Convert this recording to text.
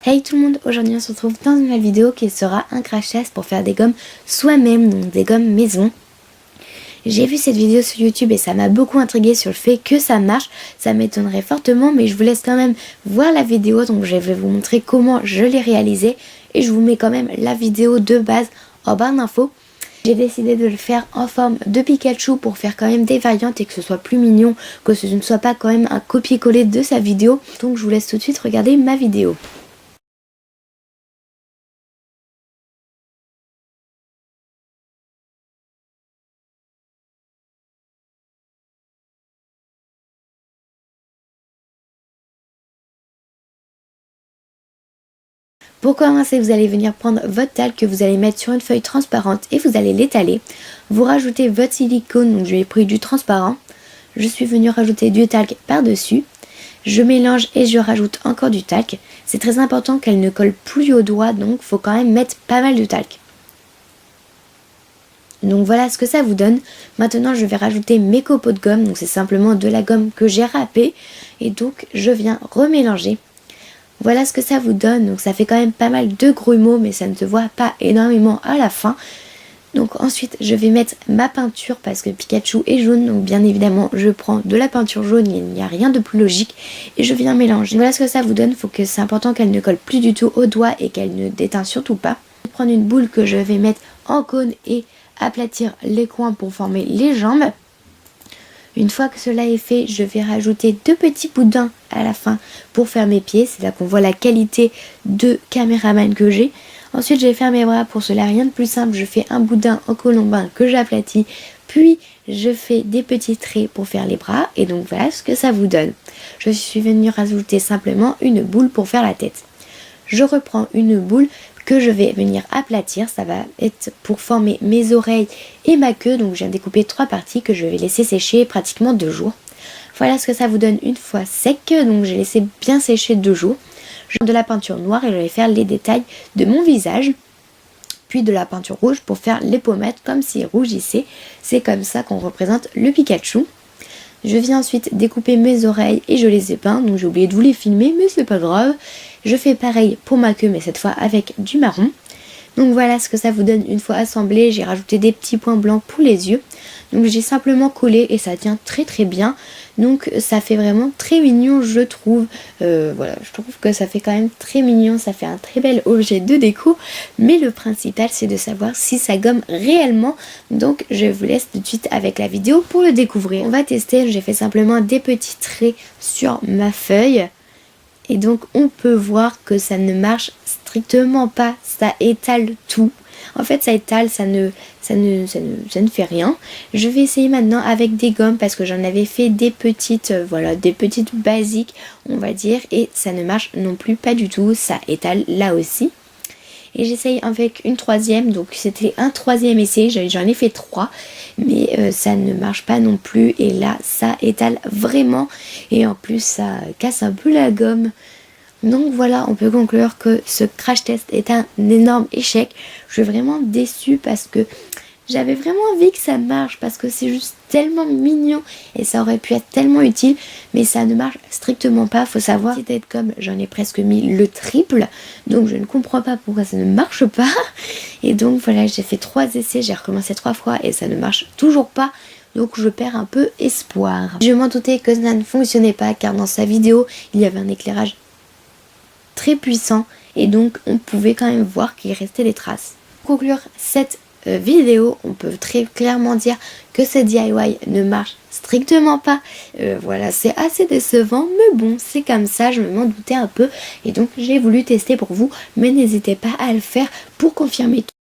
Hey tout le monde, aujourd'hui on se retrouve dans une nouvelle vidéo qui sera un crash test pour faire des gommes soi-même, donc des gommes maison. J'ai vu cette vidéo sur YouTube et ça m'a beaucoup intriguée sur le fait que ça marche. Ça m'étonnerait fortement, mais je vous laisse quand même voir la vidéo, donc je vais vous montrer comment je l'ai réalisée. Et je vous mets quand même la vidéo de base en barre d'infos. J'ai décidé de le faire en forme de Pikachu pour faire quand même des variantes et que ce soit plus mignon, que ce ne soit pas quand même un copier-coller de sa vidéo. Donc je vous laisse tout de suite regarder ma vidéo. Pour commencer, vous allez venir prendre votre talc que vous allez mettre sur une feuille transparente et vous allez l'étaler. Vous rajoutez votre silicone, donc je lui ai pris du transparent. Je suis venue rajouter du talc par-dessus. Je mélange et je rajoute encore du talc. C'est très important qu'elle ne colle plus au doigt, donc il faut quand même mettre pas mal de talc. Donc voilà ce que ça vous donne. Maintenant je vais rajouter mes copeaux de gomme, donc c'est simplement de la gomme que j'ai râpée. Et donc je viens remélanger. Voilà ce que ça vous donne, donc ça fait quand même pas mal de grumeaux, mais ça ne se voit pas énormément à la fin. Donc ensuite je vais mettre ma peinture parce que Pikachu est jaune, donc bien évidemment je prends de la peinture jaune, il n'y a rien de plus logique et je viens mélanger. Voilà ce que ça vous donne, c'est important qu'elle ne colle plus du tout au doigt et qu'elle ne déteint surtout pas. Je vais prendre une boule que je vais mettre en cône et aplatir les coins pour former les jambes. Une fois que cela est fait, je vais rajouter 2 petits boudins à la fin pour faire mes pieds. C'est là qu'on voit la qualité de caméraman que j'ai. Ensuite, je vais faire mes bras. Pour cela, rien de plus simple. Je fais un boudin en colombin que j'aplatis. Puis, je fais des petits traits pour faire les bras. Et donc, voilà ce que ça vous donne. Je suis venue rajouter simplement une boule pour faire la tête. Je reprends une boule que je vais venir aplatir, ça va être pour former mes oreilles et ma queue, donc je viens découper 3 parties que je vais laisser sécher pratiquement 2 jours. Voilà ce que ça vous donne une fois sec, donc j'ai laissé bien sécher 2 jours. Je prends de la peinture noire et je vais faire les détails de mon visage, puis de la peinture rouge pour faire les pommettes comme s'il rougissait. C'est comme ça qu'on représente le Pikachu. Je viens ensuite découper mes oreilles et je les ai peints, donc j'ai oublié de vous les filmer, mais c'est pas grave. Je fais pareil pour ma queue, mais cette fois avec du marron. Donc voilà ce que ça vous donne une fois assemblé. J'ai rajouté des petits points blancs pour les yeux. Donc j'ai simplement collé et ça tient très très bien. Donc ça fait vraiment très mignon, je trouve. Voilà, je trouve que ça fait quand même très mignon. Ça fait un très bel objet de déco. Mais le principal, c'est de savoir si ça gomme réellement. Donc je vous laisse tout de suite avec la vidéo pour le découvrir. On va tester. J'ai fait simplement des petits traits sur ma feuille. Et donc on peut voir que ça ne marche strictement pas, ça étale tout. En fait ça étale, ça ne fait rien. Je vais essayer maintenant avec des gommes parce que j'en avais fait des petites, voilà, des petites basiques on va dire. Et ça ne marche non plus pas du tout, ça étale là aussi. Et j'essaye avec une troisième, donc c'était un troisième essai, j'en ai fait 3, mais ça ne marche pas non plus, et là ça étale vraiment, et en plus ça casse un peu la gomme. Donc voilà, on peut conclure que ce crash test est un énorme échec. Je suis vraiment déçue parce que j'avais vraiment envie que ça marche, parce que c'est juste tellement mignon et ça aurait pu être tellement utile, mais ça ne marche strictement pas. Faut savoir, cette tête comme j'en ai presque mis le triple, donc je ne comprends pas pourquoi ça ne marche pas. Et donc voilà, j'ai fait 3 essais, j'ai recommencé 3 fois et ça ne marche toujours pas. Donc je perds un peu espoir. Je m'en doutais que ça ne fonctionnait pas car dans sa vidéo, il y avait un éclairage très puissant et donc on pouvait quand même voir qu'il restait des traces. Pour conclure cette vidéo, on peut très clairement dire que ce DIY ne marche strictement pas. Voilà, c'est assez décevant, mais bon, c'est comme ça, je m'en doutais un peu et donc j'ai voulu tester pour vous, mais n'hésitez pas à le faire pour confirmer tout.